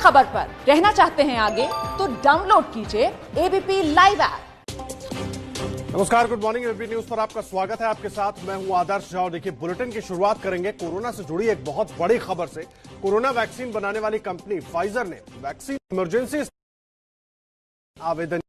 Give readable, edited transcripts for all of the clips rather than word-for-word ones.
खबर पर रहना चाहते हैं आगे तो डाउनलोड कीजिए एबीपी लाइव ऐप। नमस्कार, गुड मॉर्निंग। एबीपी न्यूज पर आपका स्वागत है। आपके साथ मैं हूं आदर्श झा। देखिए, बुलेटिन की शुरुआत करेंगे कोरोना से जुड़ी एक बहुत बड़ी खबर से। कोरोना वैक्सीन बनाने वाली कंपनी फाइजर ने वैक्सीन इमरजेंसी आवेदन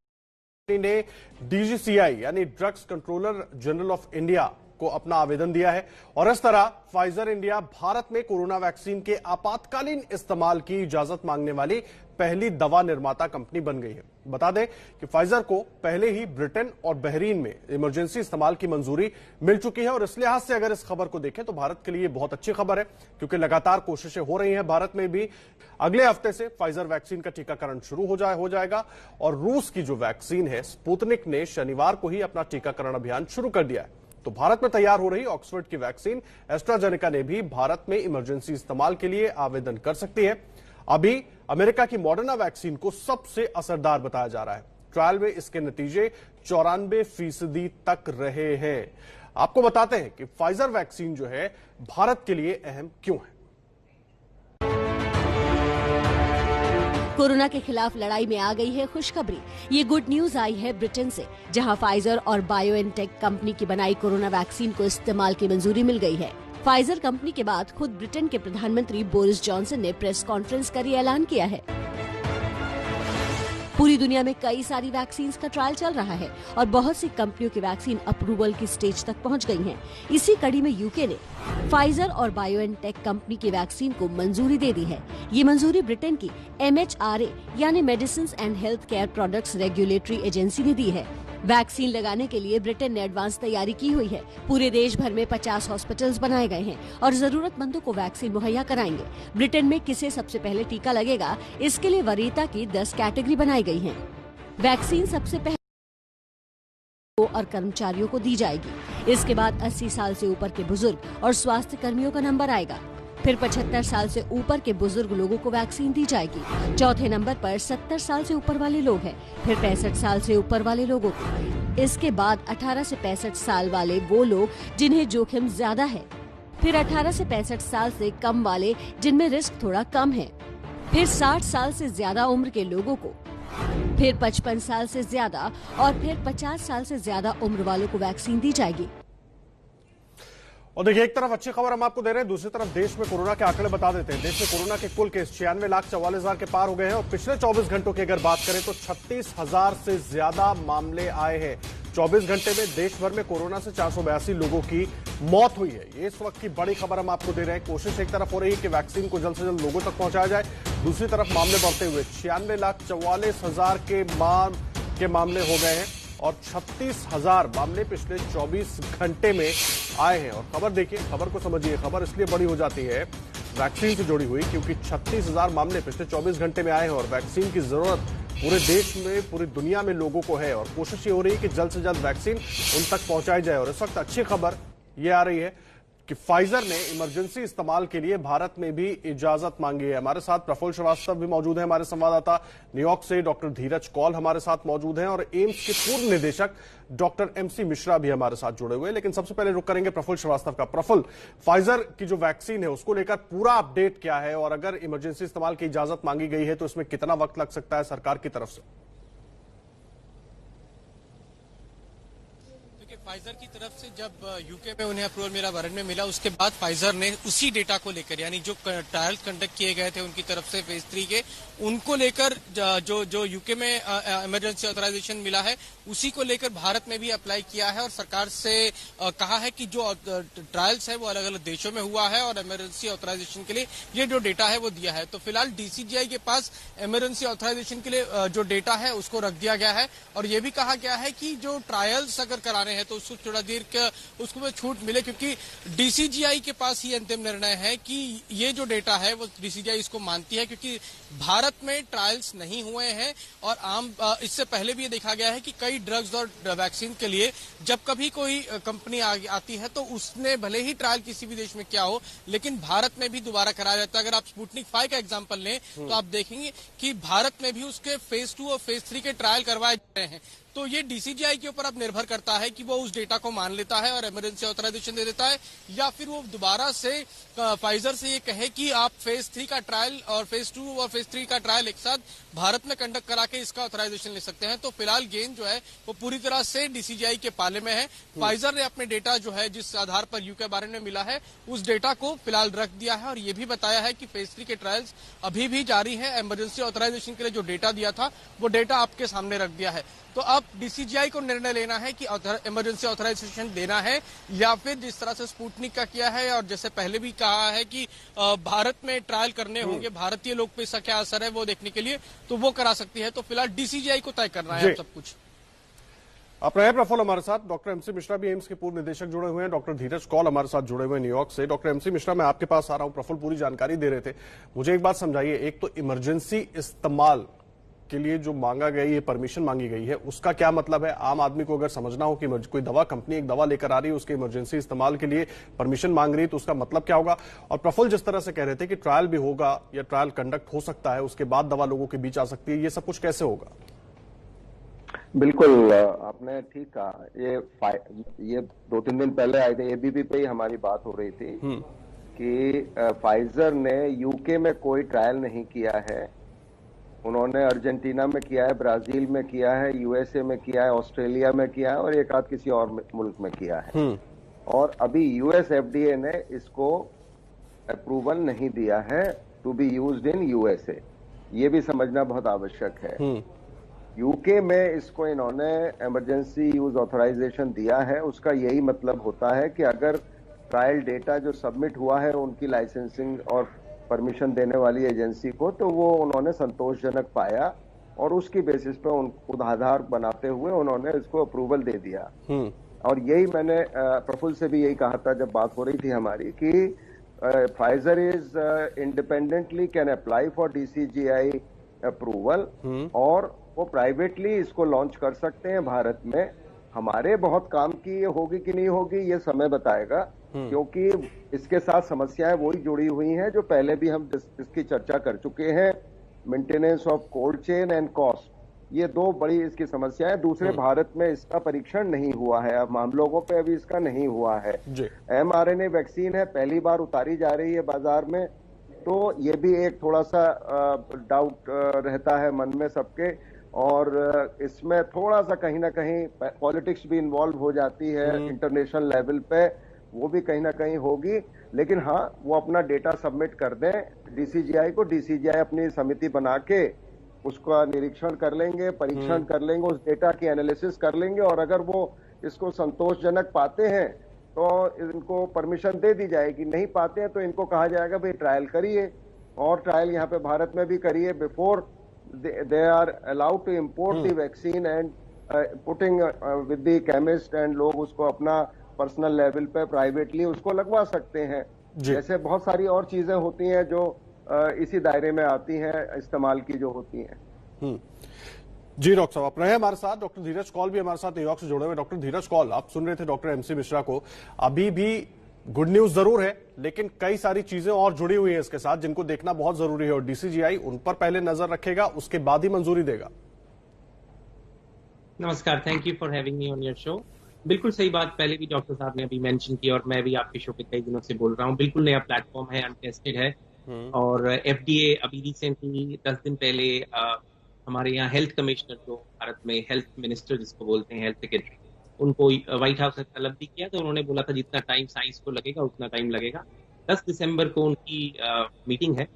ने डीजीसीआई यानी drugs controller general of India को अपना आवेदन दिया है और इस तरह फाइजर इंडिया भारत में कोरोना वैक्सीन के आपातकालीन इस्तेमाल की इजाजत मांगने वाली पहली दवा निर्माता कंपनी बन गई है। बता दें कि फाइजर को पहले ही ब्रिटेन और बहरीन में इमरजेंसी इस्तेमाल की मंजूरी मिल चुकी है और इस लिहाज से अगर इस खबर को देखें तो भारत के लिए बहुत अच्छी खबर है, क्योंकि लगातार कोशिशें हो रही हैं। भारत में भी अगले हफ्ते से फाइजर वैक्सीन का टीकाकरण शुरू हो जाएगा और रूस की जो वैक्सीन है स्पुतनिक ने शनिवार को ही अपना टीकाकरण अभियान शुरू कर दिया है। तो भारत में तैयार हो रही ऑक्सफोर्ड की वैक्सीन एस्ट्राजेनेका ने भी भारत में इमरजेंसी इस्तेमाल के लिए आवेदन कर सकती है। अभी अमेरिका की मॉडर्ना वैक्सीन को सबसे असरदार बताया जा रहा है। ट्रायल में इसके नतीजे 94% तक रहे हैं। आपको बताते हैं कि फाइजर वैक्सीन जो है भारत के लिए अहम क्यों है। कोरोना के खिलाफ लड़ाई में आ गई है खुशखबरी। ये गुड न्यूज आई है ब्रिटेन से, जहां फाइजर और बायोएनटेक कंपनी की बनाई कोरोना वैक्सीन को इस्तेमाल की मंजूरी मिल गई है। फाइजर कंपनी के बाद खुद ब्रिटेन के प्रधानमंत्री बोरिस जॉनसन ने प्रेस कॉन्फ्रेंस कर ये ऐलान किया है। पूरी दुनिया में कई सारी वैक्सीन का ट्रायल चल रहा है और बहुत सी कंपनियों की वैक्सीन अप्रूवल की स्टेज तक पहुंच गई हैं। इसी कड़ी में यूके ने फाइजर और बायोएनटेक कंपनी की वैक्सीन को मंजूरी दे दी है। ये मंजूरी ब्रिटेन की MHRA यानी medicine and health care products regulatory agency ने दी है। वैक्सीन लगाने के लिए ब्रिटेन ने एडवांस तैयारी की हुई है। पूरे देश भर में 50 हॉस्पिटल्स बनाए गए हैं और जरूरतमंदों को वैक्सीन मुहैया कराएंगे। ब्रिटेन में किसे सबसे पहले टीका लगेगा, इसके लिए वरीयता की 10 कैटेगरी बनाई गई हैं। वैक्सीन सबसे पहले और कर्मचारियों को दी जाएगी। इसके बाद 80 साल से ऊपर के बुजुर्ग और स्वास्थ्य कर्मियों का नंबर आएगा। फिर 75 साल से ऊपर के बुजुर्ग लोगों को वैक्सीन दी जाएगी। चौथे नंबर पर 70 साल से ऊपर वाले लोग हैं, फिर 65 साल से ऊपर वाले लोगों को। इसके बाद 18 से 65 साल वाले वो लोग जिन्हें जोखिम ज्यादा है, फिर 18 से 65 साल से कम वाले जिनमें रिस्क थोड़ा कम है, फिर 60 साल से ज्यादा उम्र के लोगों को, फिर 55 साल से ज्यादा और फिर 50 साल से ज्यादा उम्र वालों को वैक्सीन दी जाएगी। और देखिए, एक तरफ अच्छी खबर हम आपको दे रहे हैं, दूसरी तरफ देश में कोरोना के आंकड़े बता देते हैं। देश में कोरोना के कुल केस 96,44,000 के पार हो गए हैं और पिछले 24 घंटों की अगर बात करें तो 36,000 से ज्यादा मामले आए हैं। 24 घंटे में देश भर में कोरोना से 482 लोगों की मौत हुई है। ये इस वक्त की बड़ी खबर हम आपको दे रहे हैं। कोशिश एक तरफ हो रही है कि वैक्सीन को जल्द से जल्द लोगों तक पहुंचाया जाए, दूसरी तरफ मामले बढ़ते हुए 96,44,000 के मामले हो गए हैं और 36,000 मामले पिछले 24 घंटे में आए हैं। और खबर देखिए, खबर को समझिए। खबर इसलिए बड़ी हो जाती है वैक्सीन से जुड़ी हुई, क्योंकि 36,000 मामले पिछले 24 घंटे में आए हैं और वैक्सीन की जरूरत पूरे देश में, पूरी दुनिया में लोगों को है और कोशिश ये हो रही है कि जल्द से जल्द वैक्सीन उन तक पहुंचाई जाए। और इस वक्त अच्छी खबर ये आ रही है कि फाइजर ने इमरजेंसी इस्तेमाल के लिए भारत में भी इजाजत मांगी है। हमारे साथ प्रफुल्ल श्रीवास्तव भी मौजूद हैं, हमारे संवाददाता न्यूयॉर्क से। डॉक्टर धीरज कौल हमारे साथ मौजूद हैं और एम्स के पूर्व निदेशक डॉक्टर MC मिश्रा भी हमारे साथ जुड़े हुए हैं। लेकिन सबसे पहले रुक करेंगे प्रफुल्ल श्रीवास्तव का। प्रफुल्ल, फाइजर की जो वैक्सीन है उसको लेकर पूरा अपडेट क्या है और अगर इमरजेंसी इस्तेमाल की इजाजत मांगी गई है तो इसमें कितना वक्त लग सकता है सरकार की तरफ से? फाइजर की तरफ से जब यूके में उन्हें अप्रूवल मिला, वारंट में मिला, उसके बाद फाइजर ने उसी डेटा को लेकर, यानी जो ट्रायल कंडक्ट किए गए थे उनकी तरफ से फेज 3 के, उनको लेकर जो यूके में इमरजेंसी ऑथराइजेशन मिला है उसी को लेकर भारत में भी अप्लाई किया है और सरकार से कहा है कि जो ट्रायल्स है वो अलग अलग देशों में हुआ है और इमरजेंसी ऑथराइजेशन के लिए ये जो डेटा है वो दिया है। तो फिलहाल DCGI के पास इमरजेंसी ऑथराइजेशन के लिए जो डेटा है उसको रख दिया गया है और ये भी कहा गया है कि जो ट्रायल्स अगर कराने हैं तो उसको थोड़ा देर उसको में छूट मिले, क्योंकि DCGI के पास ही अंतिम निर्णय है कि ये जो डेटा है वो DCGI इसको मानती है, क्योंकि भारत में ट्रायल्स नहीं हुए हैं और इससे पहले भी ये देखा गया है कि कई ड्रग्स और वैक्सीन के लिए जब कभी कोई कंपनी आती है तो उसने भले ही ट्रायल किसी भी देश में क्या हो लेकिन भारत में भी दोबारा कराया जाता है। अगर आप स्पुतनिक 5 का एग्जांपल लें तो आप देखेंगे कि भारत में भी उसके फेज 2 और फेज 3 के ट्रायल करवाए रहे हैं। तो ये डीसीजीआई के ऊपर अब निर्भर करता है कि वो उस डेटा को मान लेता है और इमरजेंसी ऑथराइजेशन दे देता है, या फिर वो दोबारा से फाइजर से ये कहे कि आप फेज 3 का ट्रायल और फेज 2 और फेज 3 का ट्रायल एक साथ भारत में कंडक्ट करा के इसका ऑथराइजेशन ले सकते हैं। तो फिलहाल गेंद जो है वो पूरी तरह से डीसीजीआई के पाले में है। फाइजर ने अपने डेटा जो है जिस आधार पर यूके बारे में मिला है उस डेटा को फिलहाल रख दिया है और ये भी बताया है कि फेज 3 के ट्रायल्स अभी भी जारी है। इमरजेंसी ऑथराइजेशन के लिए जो डेटा दिया था वो डेटा आपके सामने रख दिया है। तो अब डीसीजीआई को निर्णय लेना है कि इमरजेंसी ऑथराइजेशन देना है या फिर जिस तरह से स्पुतनिक का किया है और जैसे पहले भी कहा है कि भारत में ट्रायल करने होंगे, भारतीय लोग पे इसका क्या असर है वो देखने के लिए, तो वो करा सकती है। तो फिलहाल डीसीजीआई को तय करना है सब कुछ। आप रहे प्रफुल्ल हमारे साथ। डॉक्टर एमसी मिश्रा भी एम्स के पूर्व निदेशक जुड़े हुए हैं, डॉक्टर धीरज कौल हमारे साथ जुड़े हुए हैं न्यूयॉर्क से। डॉक्टर एमसी मिश्रा, मैं आपके पास आ रहा हूं। प्रफुल्ल पूरी जानकारी दे रहे थे, मुझे एक बात समझाइए। एक तो इमरजेंसी इस्तेमाल के लिए जो मांगा गई है, परमिशन मांगी गई है, उसका क्या मतलब है? आम आदमी को अगर समझना हो कि कोई दवा कंपनी एक दवा लेकर आ रही है, उसके इमरजेंसी इस्तेमाल के लिए परमिशन मांग रही है, तो उसका मतलब क्या होगा? और प्रफुल्ल जिस तरह से कह रहे थे कि ट्रायल भी होगा या ट्रायल कंडक्ट हो सकता है, उसके बाद दवा लोगों के बीच आ सकती है, ये सब कुछ कैसे होगा? बिल्कुल, आपने ठीक कहा। ये 2-3 दिन पहले आए थे, एबीपी पे ही हमारी बात हो रही थी कि फाइजर ने यूके में कोई ट्रायल नहीं किया है। उन्होंने अर्जेंटीना में किया है, ब्राजील में किया है, यूएसए में किया है, ऑस्ट्रेलिया में किया है और एक आध किसी और मुल्क में किया है। और अभी यूएस एफडीए ने इसको अप्रूवल नहीं दिया है to be used in USA. ये भी समझना बहुत आवश्यक है। यूके में इसको इन्होंने इमरजेंसी यूज ऑथराइजेशन दिया है। उसका यही मतलब होता है कि अगर ट्रायल डेटा जो सबमिट हुआ है उनकी लाइसेंसिंग और परमिशन देने वाली एजेंसी को, तो वो उन्होंने संतोषजनक पाया और उसकी बेसिस पे उन आधार बनाते हुए उन्होंने इसको अप्रूवल दे दिया। और यही मैंने प्रफुल्ल से भी यही कहा था जब बात हो रही थी हमारी कि Pfizer is independently can apply for DCGI approval और वो प्राइवेटली इसको लॉन्च कर सकते हैं भारत में। हमारे बहुत काम की होगी कि नहीं होगी ये समय बताएगा, क्योंकि इसके साथ समस्याएं वही जुड़ी हुई हैं जो पहले भी हम इसकी चर्चा कर चुके हैं। Maintenance of cold chain and cost, ये दो बड़ी इसकी समस्याएं। दूसरे, भारत में इसका परीक्षण नहीं हुआ है, अब हम लोगों पे अभी इसका नहीं हुआ है। mRNA वैक्सीन है, पहली बार उतारी जा रही है बाजार में, तो ये भी एक थोड़ा सा डाउट रहता है मन में सबके। और इसमें थोड़ा सा कहीं ना कहीं पॉलिटिक्स भी इन्वॉल्व हो जाती है इंटरनेशनल लेवल पे, वो भी कहीं ना कहीं होगी। लेकिन हाँ, वो अपना डेटा सबमिट कर दें डीसीजीआई को, डीसीजीआई अपनी समिति बना के उसका निरीक्षण कर लेंगे, परीक्षण कर लेंगे, उस डेटा की एनालिसिस कर लेंगे और अगर वो इसको संतोषजनक पाते हैं तो इनको परमिशन दे दी जाएगी। नहीं पाते हैं तो इनको कहा जाएगा भाई ट्रायल करिए, और ट्रायल यहाँ पे भारत में भी करिए before they are allowed to import the vaccine and putting with the chemist, and लोग उसको अपना पर्सनल लेवल पे प्राइवेटली उसको लगवा सकते हैं। जैसे बहुत सारी और चीजें होती हैं जो इसी दायरे में आती हैं, इस्तेमाल की जो होती हैं। जी डॉक्टर साहब, आप रहे हमारे साथ। डॉक्टर धीरज कौल भी हमारे साथ न्यूयॉर्क से जुड़े हुए। डॉक्टर धीरज कौल, आप सुन रहे थे डॉक्टर एमसी मिश्रा को। अभी भी गुड न्यूज जरूर है, लेकिन कई सारी चीजें और जुड़ी हुई हैं इसके साथ जिनको देखना बहुत जरूरी है और डीसीजीआई उन पर पहले नजर रखेगा, उसके बाद ही मंजूरी देगा। नमस्कार, thank you for having me on your show. बिल्कुल सही बात पहले भी डॉक्टर साहब ने अभी मेंशन की और मैं भी आपके शो पे कई दिनों से बोल रहा हूँ। बिल्कुल नया प्लेटफॉर्म है, अनटेस्टेड है। और एफडीए अभी रिसेंटली 10 दिन पहले हमारे यहाँ हेल्थ कमिश्नर जो भारत में हेल्थ मिनिस्टर जिसको बोलते हैं, हेल्थ सेक्रेटरी, उनको व्हाइट हाउस ने तलब भी किया। तो उन्होंने बोला था जितना टाइम साइंस को लगेगा उतना टाइम लगेगा। 10 दिसंबर को उनकी मीटिंग है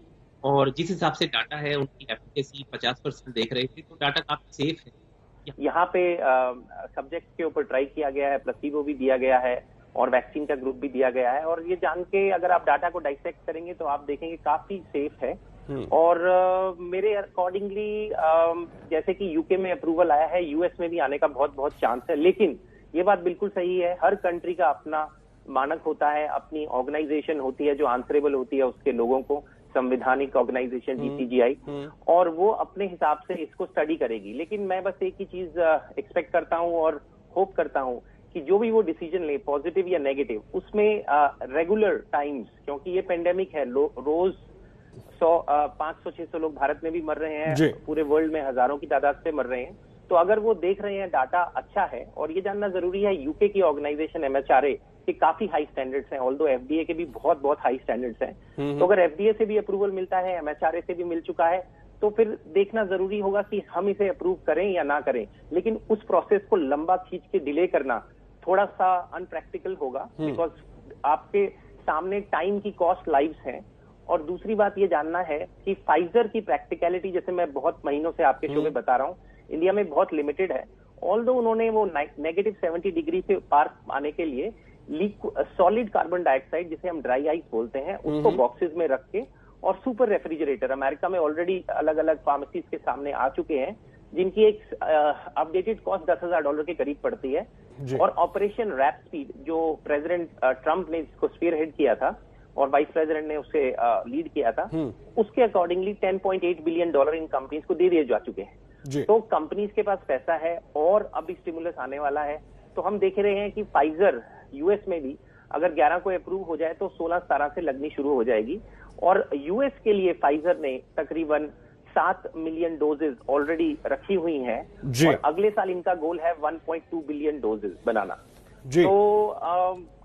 और जिस हिसाब से डाटा है उनकी एफिकेसी 50% देख रहे थे, तो डाटा काफी सेफ है। यहाँ पे सब्जेक्ट के ऊपर ट्राई किया गया है, प्लेसिबो भी दिया गया है और वैक्सीन का ग्रुप भी दिया गया है। और ये जान के अगर आप डाटा को डाइसेक्ट करेंगे तो आप देखेंगे काफी सेफ है। और मेरे अकॉर्डिंगली जैसे कि यूके में अप्रूवल आया है, यूएस में भी आने का बहुत बहुत चांस है। लेकिन ये बात बिल्कुल सही है, हर कंट्री का अपना मानक होता है, अपनी ऑर्गेनाइजेशन होती है जो आंसरेबल होती है उसके लोगों को, संवैधानिक ऑर्गेनाइजेशन डीसीजीआई, और वो अपने हिसाब से इसको स्टडी करेगी। लेकिन मैं बस एक ही चीज एक्सपेक्ट करता हूं और होप करता हूं कि जो भी वो डिसीजन ले, पॉजिटिव या नेगेटिव, उसमें रेगुलर टाइम्स, क्योंकि ये पेंडेमिक है, रोज 500-600 लोग भारत में भी मर रहे हैं, पूरे वर्ल्ड में हजारों की तादाद से मर रहे हैं। तो अगर वो देख रहे हैं डाटा अच्छा है, और ये जानना जरूरी है यूके की ऑर्गेनाइजेशन MHRA के काफी हाई स्टैंडर्ड्स हैं, ऑल्दो FDA के भी बहुत बहुत हाई स्टैंडर्ड्स हैं। तो अगर FDA से भी अप्रूवल मिलता है, MHRA से भी मिल चुका है, तो फिर देखना जरूरी होगा कि हम इसे अप्रूव करें या ना करें। लेकिन उस प्रोसेस को लंबा खींच के डिले करना थोड़ा सा अनप्रैक्टिकल होगा, बिकॉज आपके सामने टाइम की कॉस्ट लाइव्स है। और दूसरी बात ये जानना है कि फाइजर की प्रैक्टिकलिटी, जैसे मैं बहुत महीनों से आपके शो में बता रहा हूँ, इंडिया में बहुत लिमिटेड है। ऑल्दो उन्होंने वो -70 डिग्री से पार आने के लिए सॉलिड कार्बन डाइऑक्साइड, जिसे हम ड्राई आइस बोलते हैं, उसको बॉक्सेस में रख के, और सुपर रेफ्रिजरेटर अमेरिका में ऑलरेडी अलग अलग फार्मेसीज के सामने आ चुके हैं, जिनकी एक अपडेटेड कॉस्ट $10,000 के करीब पड़ती है। और ऑपरेशन रैप स्पीड, जो प्रेसिडेंट ट्रंप ने इसको स्पीयरहेड किया था और वाइस प्रेसिडेंट ने उसे लीड किया था, उसके अकॉर्डिंगली $10.8 बिलियन इन कंपनीज को दे दिए जा चुके हैं। तो कंपनीज के पास पैसा है और अभी स्टिमुलस आने वाला है। तो हम देख रहे हैं कि फाइजर यूएस में भी अगर 11 को अप्रूव हो जाए तो 16-17 से लगनी शुरू हो जाएगी। और यूएस के लिए फाइजर ने तकरीबन 7 मिलियन डोजेज ऑलरेडी रखी हुई हैं, और अगले साल इनका गोल है 1.2 बिलियन डोजेज बनाना। तो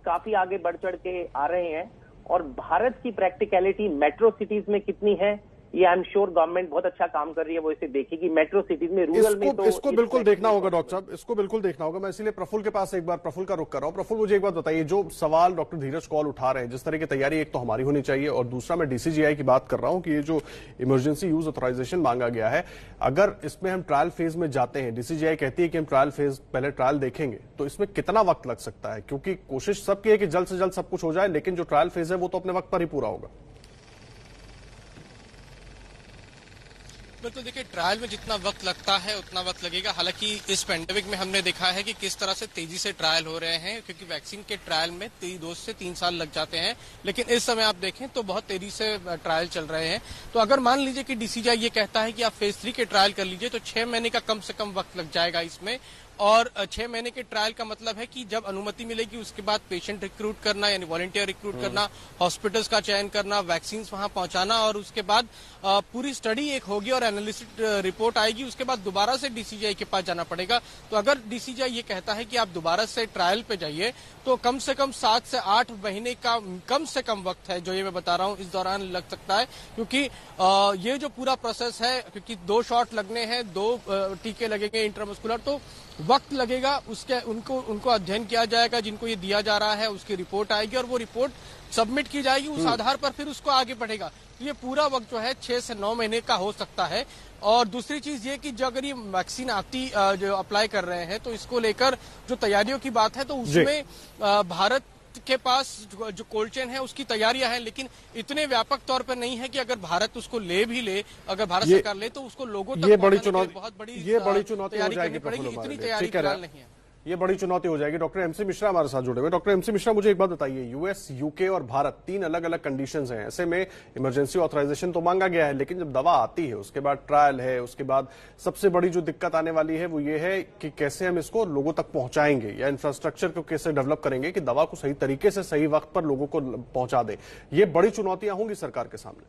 काफी आगे बढ़ चढ़ के आ रहे हैं। और भारत की प्रैक्टिकलिटी मेट्रो सिटीज में कितनी है, ये आई एम श्योर गवर्नमेंट बहुत अच्छा काम कर रही है, वो इसे देखेगी। मेट्रो सिटीज में, रूरल में तो इसको बिल्कुल देखना होगा डॉक्टर साहब, इसको बिल्कुल देखना होगा। मैं इसलिए प्रफुल्ल के पास एक बार प्रफुल्ल का रुख कर रहा हूं। प्रफुल्ल, मुझे एक बात बताइए, जो सवाल डॉक्टर धीरज कौल उठा रहे हैं, जिस तरह की तैयारी एक तो हमारी होनी चाहिए, और दूसरा मैं DCGI की बात कर रहा हूं कि ये जो इमरजेंसी यूज ऑथराइजेशन मांगा गया है, अगर इसमें हम ट्रायल फेज में जाते हैं, DCGI कहती है कि हम पहले ट्रायल देखेंगे, तो इसमें कितना वक्त लग सकता है? क्योंकि कोशिश सबकी है कि जल्द से जल्द सब कुछ हो जाए, लेकिन जो ट्रायल फेज है वो तो अपने वक्त पर ही पूरा होगा। बिल्कुल, देखिए ट्रायल में जितना वक्त लगता है उतना वक्त लगेगा। हालांकि इस पेंडेमिक में हमने देखा है कि किस तरह से तेजी से ट्रायल हो रहे हैं, क्योंकि वैक्सीन के ट्रायल में 2 से 3 साल लग जाते हैं, लेकिन इस समय आप देखें तो बहुत तेजी से ट्रायल चल रहे हैं। तो अगर मान लीजिए कि DCGI ये कहता है कि आप फेज 3 के ट्रायल कर लीजिए, तो 6 महीने का कम से कम वक्त लग जाएगा इसमें। और 6 महीने के ट्रायल का मतलब है कि जब अनुमति मिलेगी उसके बाद पेशेंट रिक्रूट करना, यानी वॉलंटियर रिक्रूट करना, हॉस्पिटल्स का चयन करना, वैक्सीन वहां पहुंचाना, और उसके बाद पूरी स्टडी एक होगी और एनालिसिस रिपोर्ट आएगी। उसके बाद दोबारा से DCGI के पास जाना पड़ेगा। तो अगर DCGI ये कहता है कि आप दोबारा से ट्रायल पे जाइए, तो कम से कम 7 से 8 महीने का कम से कम वक्त है, जो ये मैं बता रहा हूँ, इस दौरान लग सकता है। क्योंकि ये जो पूरा प्रोसेस है, क्योंकि 2 शॉट लगने हैं, 2 टीके लगेंगे इंट्रामस्कुलर, तो वक्त लगेगा। उसके उनको अध्ययन किया जाएगा, जिनको ये दिया जा रहा है उसकी रिपोर्ट आएगी, और वो रिपोर्ट सबमिट की जाएगी, उस आधार पर फिर उसको आगे बढ़ेगा। तो ये पूरा वक्त जो है 6 से 9 महीने का हो सकता है। और दूसरी चीज ये कि जो अगर ये वैक्सीन आती, जो अप्लाई कर रहे हैं, तो इसको लेकर जो तैयारियों की बात है, तो उसमें भारत के पास जो कोल्ड चेन है उसकी तैयारियां हैं, लेकिन इतने व्यापक तौर पर नहीं है कि अगर भारत उसको ले भी ले, अगर भारत सरकार ले, तो उसको लोगों तक बहुत बड़ी चुनौती हो जाएगी, इतनी तैयारी फिलहाल नहीं है। ये बड़ी चुनौती हो जाएगी। डॉक्टर MC मिश्रा हमारे साथ जुड़े हुए। डॉक्टर MC मिश्रा, मुझे एक बात बताइए, US, UK और भारत 3 अलग अलग कंडीशंस हैं। ऐसे में इमरजेंसी ऑथराइजेशन तो मांगा गया है, लेकिन जब दवा आती है उसके बाद ट्रायल है, उसके बाद सबसे बड़ी जो दिक्कत आने वाली है वो ये है कि कैसे हम इसको लोगों तक पहुंचाएंगे, या इंफ्रास्ट्रक्चर को कैसे डेवलप करेंगे कि दवा को सही तरीके से सही वक्त पर लोगों को पहुंचा दे। ये बड़ी चुनौतियां होंगी सरकार के सामने।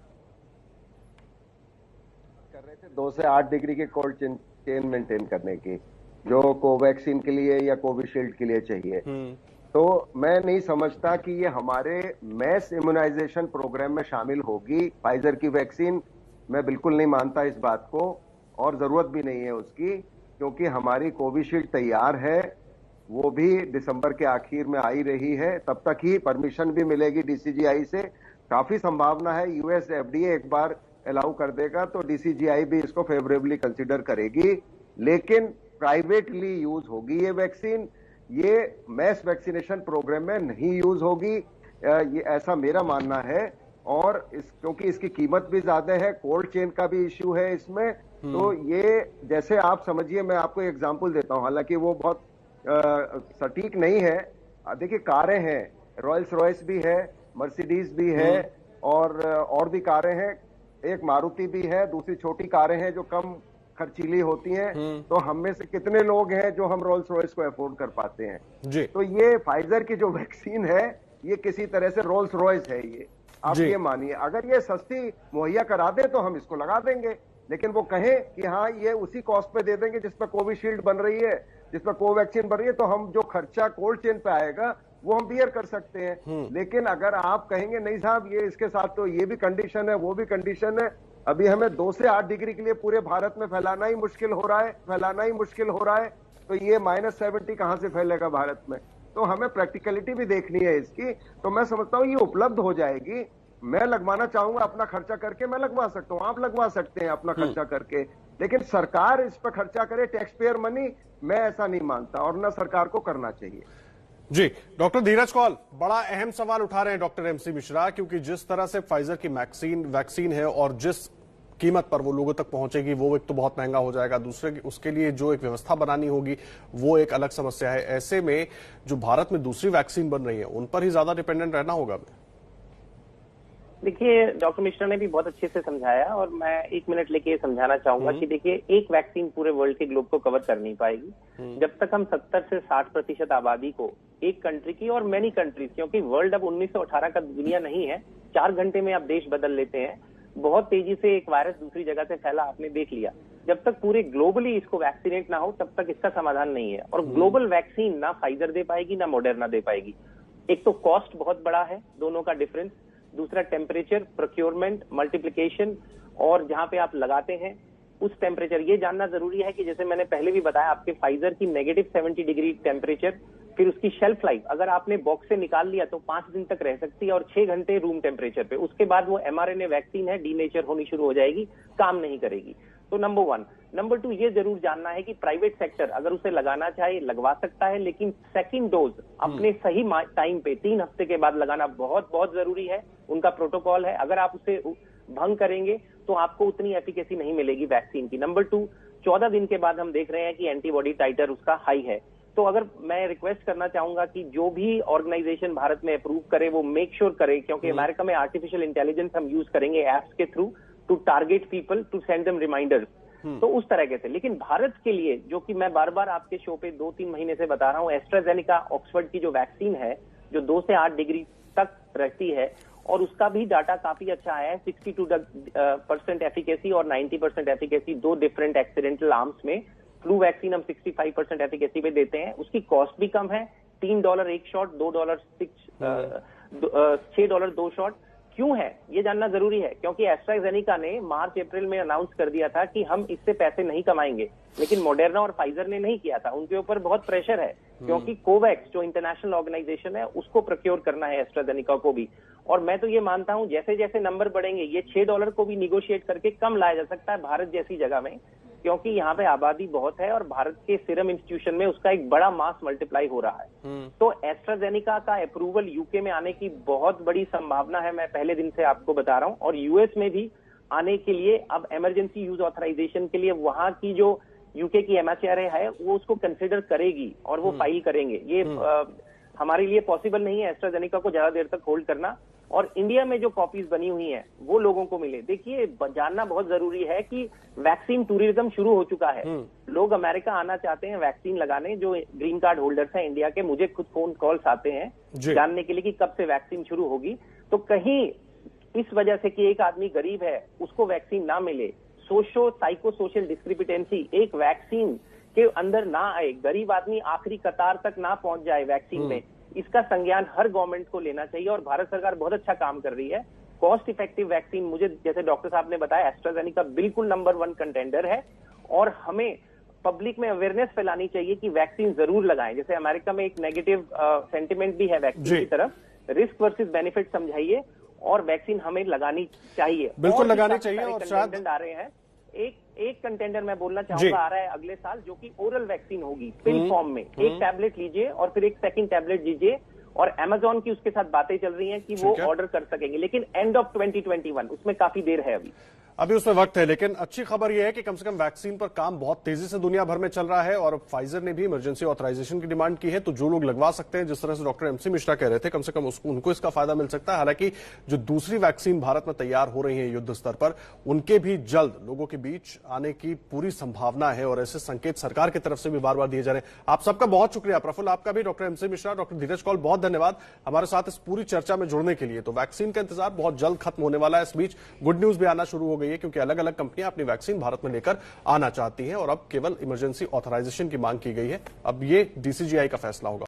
कर रहे थे 2 से 8 डिग्री के कोल्ड चेन मेंटेन करने की, जो कोवैक्सीन के लिए या कोविशील्ड के लिए चाहिए। तो मैं नहीं समझता कि ये हमारे मैस इम्यूनाइजेशन प्रोग्राम में शामिल होगी फाइजर की वैक्सीन। मैं बिल्कुल नहीं मानता इस बात को, और जरूरत भी नहीं है उसकी, क्योंकि हमारी कोविशील्ड तैयार है, वो भी दिसंबर के आखिर में आई रही है, तब तक ही परमिशन भी मिलेगी DCGI से। काफी संभावना है US FDA एक बार अलाउ कर देगा तो DCGI भी इसको फेवरेबली कंसिडर करेगी, लेकिन प्राइवेटली यूज होगी ये वैक्सीन। ये मैस वैक्सीनेशन प्रोग्राम में नहीं यूज होगी, ये ऐसा मेरा मानना है। और क्योंकि इसकी कीमत भी ज्यादा है, कोल्ड चेन का भी इश्यू है इसमें। तो ये जैसे आप समझिए, मैं आपको एग्जांपल देता हूं, हालांकि वो बहुत सटीक नहीं है। देखिए कारें हैं, रॉयल्स रॉयस भी है, मर्सिडीज भी है, और भी कारें हैं, एक मारुति भी है, दूसरी छोटी कारें हैं जो कम खर्चीली होती हैं। तो हम में से कितने लोग हैं जो हम रोल्स रॉयस को अफोर्ड कर पाते हैं जी। तो ये फाइजर की जो वैक्सीन है, ये किसी तरह से रोल्स रॉयस है। ये आप ये मानिए, अगर ये सस्ती मुहैया करा दे तो हम इसको लगा देंगे, लेकिन वो कहें कि हाँ ये उसी कॉस्ट पे दे देंगे जिस पर कोविशील्ड बन रही है, जिस पर कोवैक्सीन बन रही है, तो हम जो खर्चा कोल्ड चेन पे आएगा वो हम बियर कर सकते हैं। लेकिन अगर आप कहेंगे नहीं साहब ये इसके साथ तो ये भी कंडीशन है, वो भी कंडीशन है, अभी हमें 2 से 8 डिग्री के लिए पूरे भारत में फैलाना ही मुश्किल हो रहा है, तो ये -70 कहां से फैलेगा भारत में? तो हमें प्रैक्टिकलिटी भी देखनी है इसकी। तो मैं समझता हूं ये उपलब्ध हो जाएगी। मैं लगवाना चाहूंगा अपना खर्चा करके, मैं लगवा सकता हूं, आप लगवा सकते हैं अपना खर्चा करके, लेकिन सरकार इस पर खर्चा करे टैक्स पेयर मनी, मैं ऐसा नहीं मानता और ना सरकार को करना चाहिए। जी, डॉक्टर धीरज कौल बड़ा अहम सवाल उठा रहे हैं डॉक्टर एमसी मिश्रा, क्योंकि जिस तरह से फाइजर की वैक्सीन है और जिस कीमत पर वो लोगों तक पहुंचेगी वो एक तो बहुत महंगा हो जाएगा, दूसरे उसके लिए जो एक व्यवस्था बनानी होगी वो एक अलग समस्या है। ऐसे में जो भारत में दूसरी वैक्सीन बन रही है उन पर ही ज्यादा डिपेंडेंट रहना होगा। देखिए, डॉक्टर मिश्रा ने भी बहुत अच्छे से समझाया और मैं 1 मिनट लेके समझाना चाहूंगा कि देखिए, एक वैक्सीन पूरे वर्ल्ड के ग्लोब को कवर कर नहीं पाएगी जब तक हम 70 से 60% आबादी को एक कंट्री की और मेनी कंट्रीज, क्योंकि वर्ल्ड अब 1918 का दुनिया नहीं है, 4 घंटे में आप देश बदल लेते हैं, बहुत तेजी से एक वायरस दूसरी जगह से फैला, आपने देख लिया। जब तक पूरे ग्लोबली इसको वैक्सीनेट ना हो तब तक इसका समाधान नहीं है। और ग्लोबल वैक्सीन ना फाइजर दे पाएगी ना मॉडर्ना दे पाएगी। एक तो कॉस्ट बहुत बड़ा है, दोनों का डिफरेंस, दूसरा टेम्परेचर, प्रोक्योरमेंट, मल्टीप्लिकेशन, और जहां पे आप लगाते हैं उस टेम्परेचर, ये जानना जरूरी है कि जैसे मैंने पहले भी बताया, आपके फाइजर की -70 डिग्री टेम्परेचर, फिर उसकी शेल्फ लाइफ, अगर आपने बॉक्स से निकाल लिया तो 5 दिन तक रह सकती है और 6 घंटे रूम टेम्परेचर पे, उसके बाद वो mRNA वैक्सीन है, डीनेचर होनी शुरू हो जाएगी, काम नहीं करेगी। तो नंबर 1। नंबर 2, ये जरूर जानना है कि प्राइवेट सेक्टर अगर उसे लगाना चाहे लगवा सकता है, लेकिन सेकंड डोज अपने सही टाइम पे 3 हफ्ते के बाद लगाना बहुत बहुत जरूरी है, उनका प्रोटोकॉल है। अगर आप उसे भंग करेंगे तो आपको उतनी एफिकेसी नहीं मिलेगी वैक्सीन की। नंबर 2, 14 दिन के बाद हम देख रहे हैं कि एंटीबॉडी टाइटर उसका हाई है। तो अगर मैं रिक्वेस्ट करना चाहूंगा कि जो भी ऑर्गेनाइजेशन भारत में अप्रूव करे वो मेक श्योर करे, क्योंकि अमेरिका में आर्टिफिशियल इंटेलिजेंस हम यूज करेंगे एप्स के through to target people, to send them reminders, तो उस तरह से। लेकिन भारत के लिए, जो कि मैं बार बार आपके शो पे 2-3 महीने से बता रहा हूं, एस्ट्राजेनेका ऑक्सफोर्ड की जो वैक्सीन है जो 2 से 8 डिग्री तक रहती है, और उसका भी डाटा काफी अच्छा आया है, 62% एफिकेसी और 90% एफिकेसी, 2 डिफरेंट एक्सीडेंटल आर्म्स में। फ्लू वैक्सीन हम 65% एफिकेसी पे देते हैं, उसकी कॉस्ट भी कम है, $3 1 शॉट, $6 2 शॉट। क्यों है ये जानना जरूरी है, क्योंकि एस्ट्राजेनेका ने मार्च अप्रैल में अनाउंस कर दिया था कि हम इससे पैसे नहीं कमाएंगे, लेकिन मॉडर्ना और फाइजर ने नहीं किया था। उनके ऊपर बहुत प्रेशर है, क्योंकि कोवैक्स जो इंटरनेशनल ऑर्गेनाइजेशन है उसको प्रोक्योर करना है एस्ट्राजेनेका को भी। और मैं तो ये मानता हूं जैसे जैसे नंबर बढ़ेंगे ये $6 को भी निगोशिएट करके कम लाया जा सकता है भारत जैसी जगह में, क्योंकि यहाँ पे आबादी बहुत है और भारत के सीरम इंस्टीट्यूशन में उसका एक बड़ा मास मल्टीप्लाई हो रहा है। तो एस्ट्राजेनेका का अप्रूवल यूके में आने की बहुत बड़ी संभावना है, मैं पहले दिन से आपको बता रहा हूँ, और यूएस में भी आने के लिए अब इमरजेंसी यूज ऑथराइजेशन के लिए वहां की जो यूके की MHRA है वो उसको कंसिडर करेगी और वो फाइल करेंगे। ये हमारे लिए पॉसिबल नहीं है एस्ट्राजेनेका को ज्यादा देर तक होल्ड करना, और इंडिया में जो कॉपीज बनी हुई हैं वो लोगों को मिले। देखिए, जानना बहुत जरूरी है कि वैक्सीन टूरिज्म शुरू हो चुका है, लोग अमेरिका आना चाहते हैं वैक्सीन लगाने, जो ग्रीन कार्ड होल्डर्स हैं इंडिया के, मुझे खुद फोन कॉल्स आते हैं जानने के लिए कि कब से वैक्सीन शुरू होगी। तो कहीं इस वजह से कि एक आदमी गरीब है उसको वैक्सीन ना मिले, साइको सोशल डिस्क्रिपिटेंसी एक वैक्सीन के अंदर ना आए, गरीब आदमी आखिरी कतार तक ना पहुंच जाए वैक्सीन में, इसका संज्ञान हर गवर्नमेंट को लेना चाहिए। और भारत सरकार बहुत अच्छा काम कर रही है। कॉस्ट इफेक्टिव वैक्सीन, मुझे जैसे डॉक्टर साहब ने बताया, एस्ट्राजेनेका बिल्कुल नंबर 1 कंटेंडर है, और हमें पब्लिक में अवेयरनेस फैलानी चाहिए कि वैक्सीन जरूर लगाएं। जैसे अमेरिका में एक नेगेटिव सेंटिमेंट भी है वैक्सीन की तरफ, रिस्क वर्सेस बेनिफिट समझाइए, और वैक्सीन हमें लगानी चाहिए, बिल्कुल लगानी चाहिए। और शायद आ रहे हैं, एक कंटेंडर मैं बोलना चाहूंगा आ रहा है अगले साल, जो कि ओरल वैक्सीन होगी, पिल फॉर्म में, एक टैबलेट लीजिए और फिर एक सेकंड टैबलेट लीजिए, और Amazon की उसके साथ बातें चल रही हैं कि वो ऑर्डर कर सकेंगे, लेकिन एंड ऑफ 2021, उसमें काफी देर है अभी उसमें वक्त है। लेकिन अच्छी खबर यह है कि कम से कम वैक्सीन पर काम बहुत तेजी से दुनिया भर में चल रहा है, और फाइजर ने भी इमरजेंसी ऑथराइजेशन की डिमांड की है, तो जो लोग लगवा सकते हैं, जिस तरह से डॉक्टर एमसी मिश्रा कह रहे थे, कम से कम उनको इसका फायदा मिल सकता है। हालांकि जो दूसरी वैक्सीन भारत में तैयार हो रही है युद्ध स्तर पर, उनके भी जल्द लोगों के बीच आने की पूरी संभावना है, और ऐसे संकेत सरकार की तरफ से भी बार बार दिए जा रहे हैं। आप सबका बहुत शुक्रिया, प्रफुल्ल आपका भी, डॉक्टर एमसी मिश्रा, डॉक्टर धीरज कौल, बहुत धन्यवाद हमारे साथ इस पूरी चर्चा में जुड़ने के लिए। तो वैक्सीन का इंतजार बहुत जल्द खत्म होने वाला है, इस बीच गुड न्यूज भी आना शुरू हो गई। गई है, क्योंकि अलग अलग कंपनियां अपनी वैक्सीन भारत में लेकर आना चाहती हैं और अब केवल इमरजेंसी ऑथराइजेशन की मांग की गई है। अब ये DCGI का फैसला होगा।